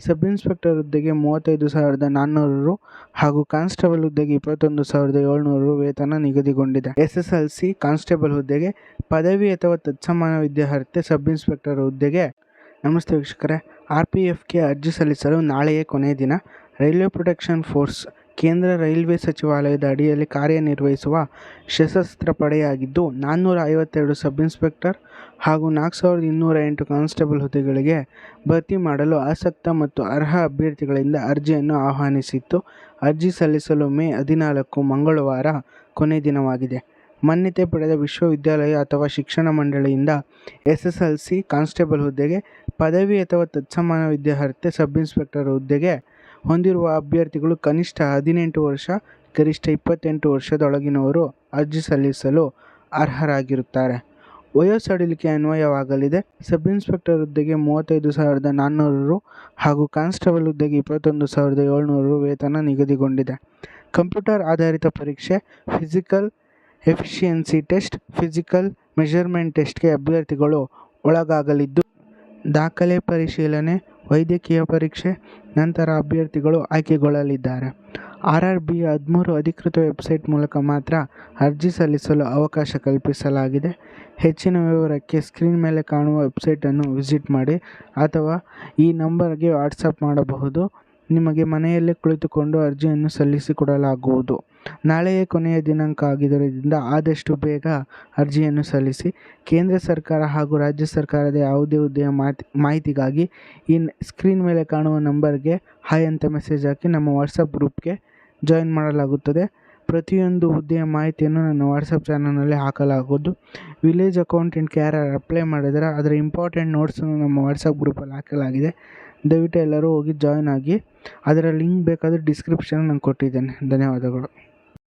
Sub inspector ಹುದ್ದೆಗೆ 35,400 ರು ಹಾಗೂ ಕಾನ್ಸ್ಟೇಬಲ್ ಹುದ್ದೆಗೆ 21,700 ರು ವೇತನ ನಿಗದಿಗೊಂಡಿದೆ. SSLC ಕಾನ್ಸ್ಟೇಬಲ್ ಹುದ್ದೆಗೆ ಪದವಿ ಅಥವಾ ತತ್ಸಮಾನ ವಿದ್ಯಾರ್ಹತೆ ಸಬ್ ಇನ್ಸ್ಪೆಕ್ಟರ್ ಹುದ್ದೆಗೆ ನಮಸ್ತೆ ವೀಕ್ಷಕರೇ, RPFಗೆ ಅರ್ಜಿ ಸಲ್ಲಿಸಲು ನಾಳೆಯೇ ಕೊನೆಯ ದಿನ. ರೈಲ್ವೆ ಪ್ರೊಟೆಕ್ಷನ್ ಫೋರ್ಸ್ ಕೇಂದ್ರ ರೈಲ್ವೆ ಸಚಿವಾಲಯದ ಅಡಿಯಲ್ಲಿ ಕಾರ್ಯನಿರ್ವಹಿಸುವ ಸಶಸ್ತ್ರ ಪಡೆಯಾಗಿದ್ದು 452 ಸಬ್ ಇನ್ಸ್ಪೆಕ್ಟರ್ ಹಾಗೂ 4,208 ಕಾನ್ಸ್ಟೇಬಲ್ ಹುದ್ದೆಗಳಿಗೆ ಭರ್ತಿ ಮಾಡಲು ಆಸಕ್ತ ಮತ್ತು ಅರ್ಹ ಅಭ್ಯರ್ಥಿಗಳಿಂದ ಅರ್ಜಿಯನ್ನು ಆಹ್ವಾನಿಸಿತ್ತು. ಅರ್ಜಿ ಸಲ್ಲಿಸಲು ಮೇ 14 ಮಂಗಳವಾರ ಕೊನೆಯ ದಿನವಾಗಿದೆ. ಮಾನ್ಯತೆ ಪಡೆದ ವಿಶ್ವವಿದ್ಯಾಲಯ ಅಥವಾ ಶಿಕ್ಷಣ ಮಂಡಳಿಯಿಂದ SSLC ಕಾನ್ಸ್ಟೇಬಲ್ ಹುದ್ದೆಗೆ ಪದವಿ ಅಥವಾ ತತ್ಸಮಾನ ವಿದ್ಯಾರ್ಹತೆ ಸಬ್ ಇನ್ಸ್ಪೆಕ್ಟರ್ ಹುದ್ದೆಗೆ ಹೊಂದಿರುವ ಅಭ್ಯರ್ಥಿಗಳು ಕನಿಷ್ಠ 18 ವರ್ಷ, ಗರಿಷ್ಠ 28 ವರ್ಷದೊಳಗಿನವರು ಅರ್ಜಿ ಸಲ್ಲಿಸಲು ಅರ್ಹರಾಗಿರುತ್ತಾರೆ. ವಯೋಸಡಿಲಿಕೆ ಅನ್ವಯವಾಗಲಿದೆ. ಸಬ್ ಇನ್ಸ್ಪೆಕ್ಟರ್ ಹುದ್ದೆಗೆ 35,400 ರು ಹಾಗೂ ಕಾನ್ಸ್ಟೇಬಲ್ ಹುದ್ದೆಗೆ 21,700 ರು ವೇತನ ನಿಗದಿಗೊಂಡಿದೆ. ಕಂಪ್ಯೂಟರ್ ಆಧಾರಿತ ಪರೀಕ್ಷೆ, physical efficiency test, physical measurement ಟೆಸ್ಟ್ಗೆ ಅಭ್ಯರ್ಥಿಗಳು ಒಳಗಾಗಲಿದ್ದು, ದಾಖಲೆ ಪರಿಶೀಲನೆ, ವೈದ್ಯಕೀಯ ಪರೀಕ್ಷೆ ನಂತರ ಅಭ್ಯರ್ಥಿಗಳು ಆಯ್ಕೆಗೊಳ್ಳಲಿದ್ದಾರೆ. RRBಯ 13 ಅಧಿಕೃತ ವೆಬ್ಸೈಟ್ ಮೂಲಕ ಮಾತ್ರ ಅರ್ಜಿ ಸಲ್ಲಿಸಲು ಅವಕಾಶ ಕಲ್ಪಿಸಲಾಗಿದೆ. ಹೆಚ್ಚಿನ ವಿವರಕ್ಕೆ ಸ್ಕ್ರೀನ್ ಮೇಲೆ ಕಾಣುವ ವೆಬ್ಸೈಟನ್ನು ವಿಸಿಟ್ ಮಾಡಿ ಅಥವಾ ಈ ನಂಬರ್ಗೆ ವಾಟ್ಸಪ್ ಮಾಡಬಹುದು. ನಿಮಗೆ ಮನೆಯಲ್ಲೇ ಕುಳಿತುಕೊಂಡು ಅರ್ಜಿಯನ್ನು ಸಲ್ಲಿಸಿಕೊಡಲಾಗುವುದು. ನಾಳೆಯೇ ಕೊನೆಯ ದಿನಾಂಕ ಆಗಿರುವುದರಿಂದ ಆದಷ್ಟು ಬೇಗ ಅರ್ಜಿಯನ್ನು ಸಲ್ಲಿಸಿ. ಕೇಂದ್ರ ಸರ್ಕಾರ ಹಾಗೂ ರಾಜ್ಯ ಸರ್ಕಾರದ ಯಾವುದೇ ಹುದ್ದೆಯ ಮಾಹಿತಿಗಾಗಿ ಈ ಸ್ಕ್ರೀನ್ ಮೇಲೆ ಕಾಣುವ ನಂಬರ್ಗೆ ಹಾಯ್ ಅಂತ ಮೆಸೇಜ್ ಹಾಕಿ ನಮ್ಮ ವಾಟ್ಸಪ್ ಗ್ರೂಪ್ಗೆ ಜಾಯಿನ್ ಮಾಡಲಾಗುತ್ತದೆ. ಪ್ರತಿಯೊಂದು ಹುದ್ದೆಯ ಮಾಹಿತಿಯನ್ನು ನನ್ನ ವಾಟ್ಸಪ್ ಚಾನಲ್ನಲ್ಲಿ ಹಾಕಲಾಗುವುದು. ವಿಲೇಜ್ ಅಕೌಂಟೆಂಟ್ಗೆ ಯಾರು ಅಪ್ಲೈ ಮಾಡಿದರೆ ಅದರ ಇಂಪಾರ್ಟೆಂಟ್ ನೋಟ್ಸನ್ನು ನಮ್ಮ ವಾಟ್ಸಪ್ ಗ್ರೂಪಲ್ಲಿ ಹಾಕಲಾಗಿದೆ. ದಯವಿಟ್ಟು ಎಲ್ಲರೂ ಹೋಗಿ ಜಾಯಿನ್ ಆಗಿ. ಅದರ ಲಿಂಕ್ ಬೇಕಾದರೆ ಡಿಸ್ಕ್ರಿಪ್ಷನ್ ನಾನು ಕೊಟ್ಟಿದ್ದೇನೆ. ಧನ್ಯವಾದಗಳು.